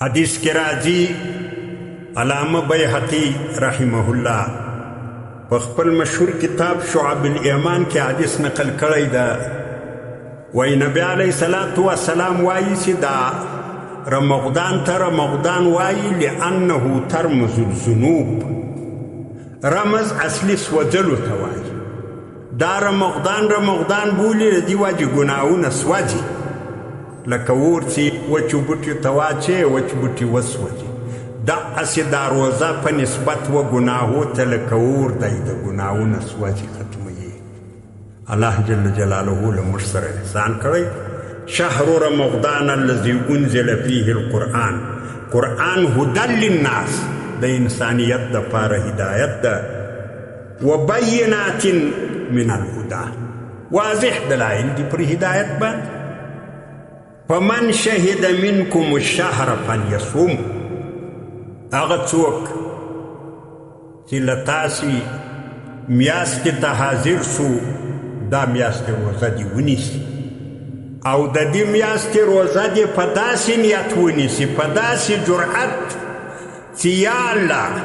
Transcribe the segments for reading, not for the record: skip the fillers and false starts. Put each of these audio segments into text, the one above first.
حدیث کې راځي علامه بیهقی رحمه الله په خپل مشهور کتاب شعب الایمان کې حدیث نقل کړی ده وای نبی علیه الصلاة والسلام وایي چې دا رمضان ته رمضان وایي لأنه ترمز الذنوب رمز اصلي سوځلو ته وایي دا رمضان بولي د دې وجې ګناهونه سوځي لکه اور چې وچو بوټیو ته واچې وچ بوټي وسوځي دقسې دا روزه په نسبت و ګناهو ته لکه اور دی د ګناهونه سوځي ختموي الله جل جلاله له موږ سره احسان کړی شهر رمضان الذي انزل فيه القرآن قرآن هدى للناس د انسانیت دپاره هدایت ده وبینات من الهدى واضح دلایل دي پر هدایت باندې فمن شهد منكم الشهر فليصوم هغه څوک چې له تاسې میاشتې ته حاضر سو دا میاشتې روزه دې ونیسي او د دې میاشتې روزه دې په داسې نیت ونیسي په داسې جرأت چې یا الله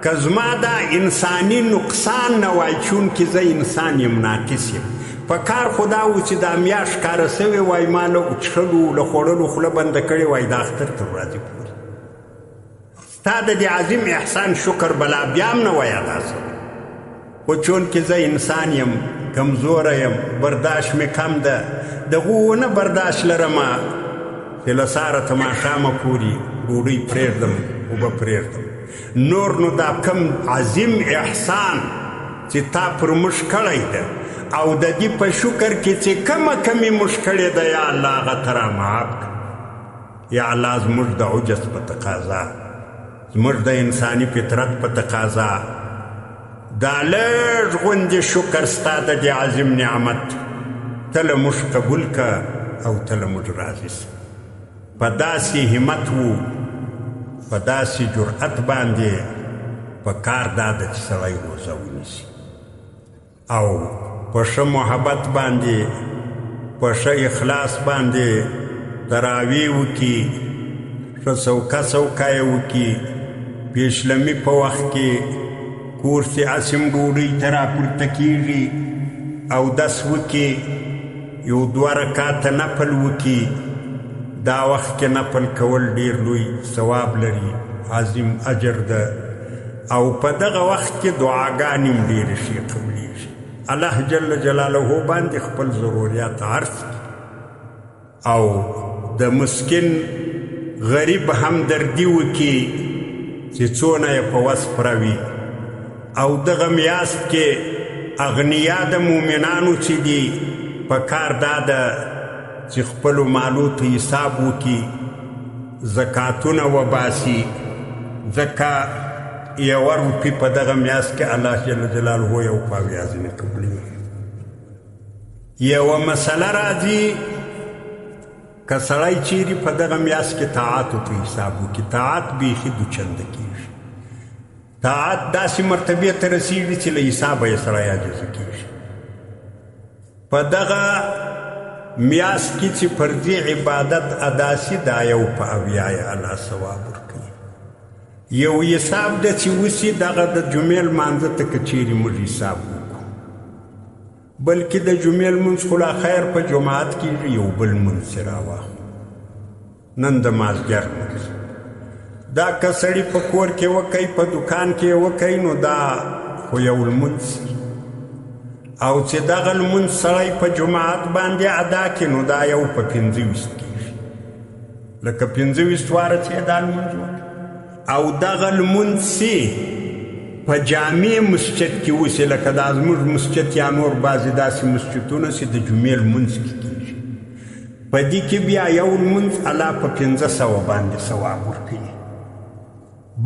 که زما دا انساني نقصان نه وای چونکې زه انسان یم ناقص یم په کار خو دا و چې دا میاشت کاره سوې وای ما له څښلو له خوړلو خوله بنده کړې وای د اختر تر ورځې پورې ستا د دې عظیم احسان شکر بلا بیا هم نه وای ادا سوی خو چونکې زه انسان یم کمزوره یم برداشت مې کم ده دغو ونه برداشت لرمه چې له ساره ته ماښامه پورې ډوډۍ پرېږدم اوبه پرېږدم نور نو دا کم عظیم احسان چې تا پر موږ کړی ده او د دې په شکر کې چې کمه کمې موږ کړې ده یا الله هغه ته رامعاف یا الله زموږ د عجز په تقاضا زموږ د انساني فطرت په تقاضا دا لږ غوندې شکر ستا د دې عظیم نعمت ته له موږ قبول که او ته له موږ راضي سه په داسې همت و په داسې جرأت باندې په کار دا ده چې سړی روزه ونیسي او په ښه محبت باندې په ښه اخلاص باندې تراویح وکړي ښه سوکه یې وکړي پیشلمي په وخت کې کور چې اسیم ډوډۍ ته راپورته کېږي اودس وکړي یو دوه رکاته نفل وکړي دا وخت کې نفل کول ډیر لوی ثواب لري عظیم اجر ده او په دغه وخت کې دعاګانې هم ډېرې شي قبلیږي الله جل جلاله باندې خپل ضروریات عرض او د مسکین غریب همدردي وکړي چې څونه یې په وس پوره وي او دغه میاشت کې اغنیا د مؤمنانو چې دي په کار دا ده چې خپلو مالو ته حساب وکړي زکاتونه وباسي ځکه یوه روپي په دغه میاشت کې الله جل جلاله یو پاویا ځینې قبلوي یوه مسله راځي که سړی چیرې په دغه میاشت کې طاعاتو ته حساب وکړي طاعت بیخي دوچنده کېږي طاعت داسې مرتبې ته رسېږي چې له حسابه یې سړی عاجزه کېږي په دغه میاشت کې چې فرضي عبادت ادا سي دا یو په اویا یې الله ثواب ورکوي یو حساب ده چې وسي دغه د جمعې لمانځه ته که چیرې موږ حساب وکړو بلکې د جمعې لمونځ خو لا خیر په جماعت کېږي یو بل لمونځ چې راواخلو نن د مازدیګر لمونځ دا که سړي په کور کې وکوي په دکان کې وکوي نو دا خو یو لمونځ او چې دغه لمونځ سړی په جماعت باندې ادا کړي نو دا یو په 25 کېږي لکه 25 واره چې دا لمونځ وکړي او دغه لمونځ چې په جامع مسجد کې وسي لکه دا زموږ مسجد یا نور بعضې داسې مسجدونه چې د جمعې لمونځ کې کېږي په دې کې بیا یو لمونځ الله په 500 باندې ثواب ورکوي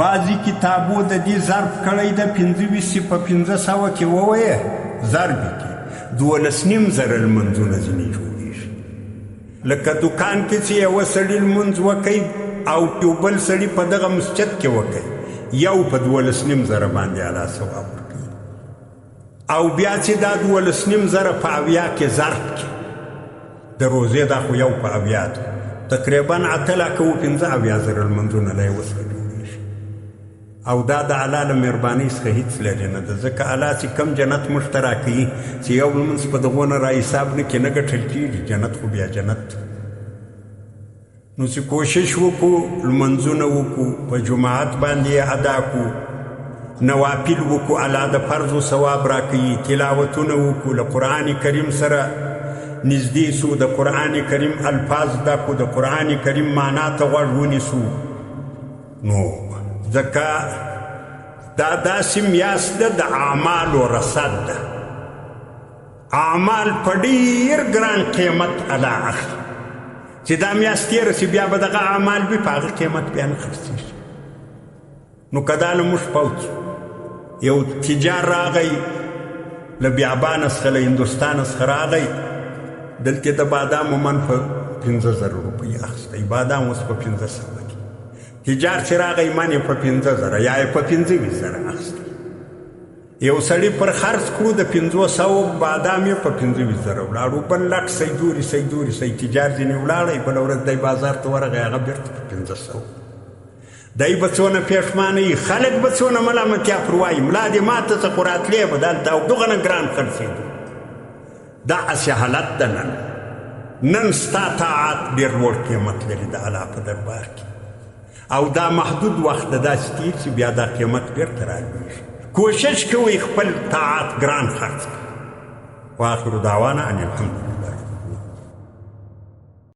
بعضې کتابو د دې ضرب کړی د 25 په 500 کې ووایه ضرب کې 12,000 لمونځونه ځینې جوړېږي لکه دکان کې چې یوه سړي لمونځ وکوي او یو بل سړي په دغه مسجد کې وکوي یو په 12,000 باندې الله ثواب ورکوي او بیا چې دا 12,000 په اویا کې ضرب کې د روزې دا خو یو په اویا ده تقریبا 8,50,000 لمونځونه له یې وسله جوړېږي او دا د الله له مهربانۍ څخه هېڅ لرې نه ده ځکه الله چې کم جنت موږ ته راکوي چې یو لمونځ په دغو نه را حساب نه کړي نه ګټل کېږي جنت خو بیا جنت نو چې کوشش وکړو لمونځونه وکړو په جماعت باندې یې ادا کړو نوافل وکړو الله د فرضو ثواب راکوي تلاوتونه وکړو له قرآن کریم سره نږدې سو د قرآن کریم الفاظ زده کړو د قرآن کریم معنا ته غوږ ونیسو نو ځکه دا داسې میاشت ده د اعمالو رصد ده اعمال په ډېر ګران قیمت الله اخلي چې دا میاشت تېره شي بیا به دغه اعمال وي په هغه قیمت بیا نه خرڅېږي نو که دا له موږ فوت یو تجار راغی له بیابانه څخه له هندوستانه څخه راغی دلته د بادامو من په 15,000 روپۍ اخیستی بادام اوس په 1500 کې تجار چې راغی من یې په 15,000 یا یې په 25,000 اخیستی یو سړي پر خرڅ کړو د 500 بادام یې په 25,000 ولاړو بل لټ سیدوري تجار ځینې ولاړی بله ورځ دی بازار ته ورغی هغه بیرته په 500 دی به څونه پښیمانه وي خلک به څونه ملامتیا پر وایي ملا دې ماته څه خو راتلې به دلته او دغه نه ګران خرڅېږي دا هسې حالت ده نن ستا طاعت ډېر لوړ قیمت لري د الله په دربار کې او دا محدود وخت ده داسې تېر چې بیا دا قیمت بیرته رالوېږي کوشش کوئ خپل طاعت ګران خرڅ کړئ واخر دعوانا ان الحمد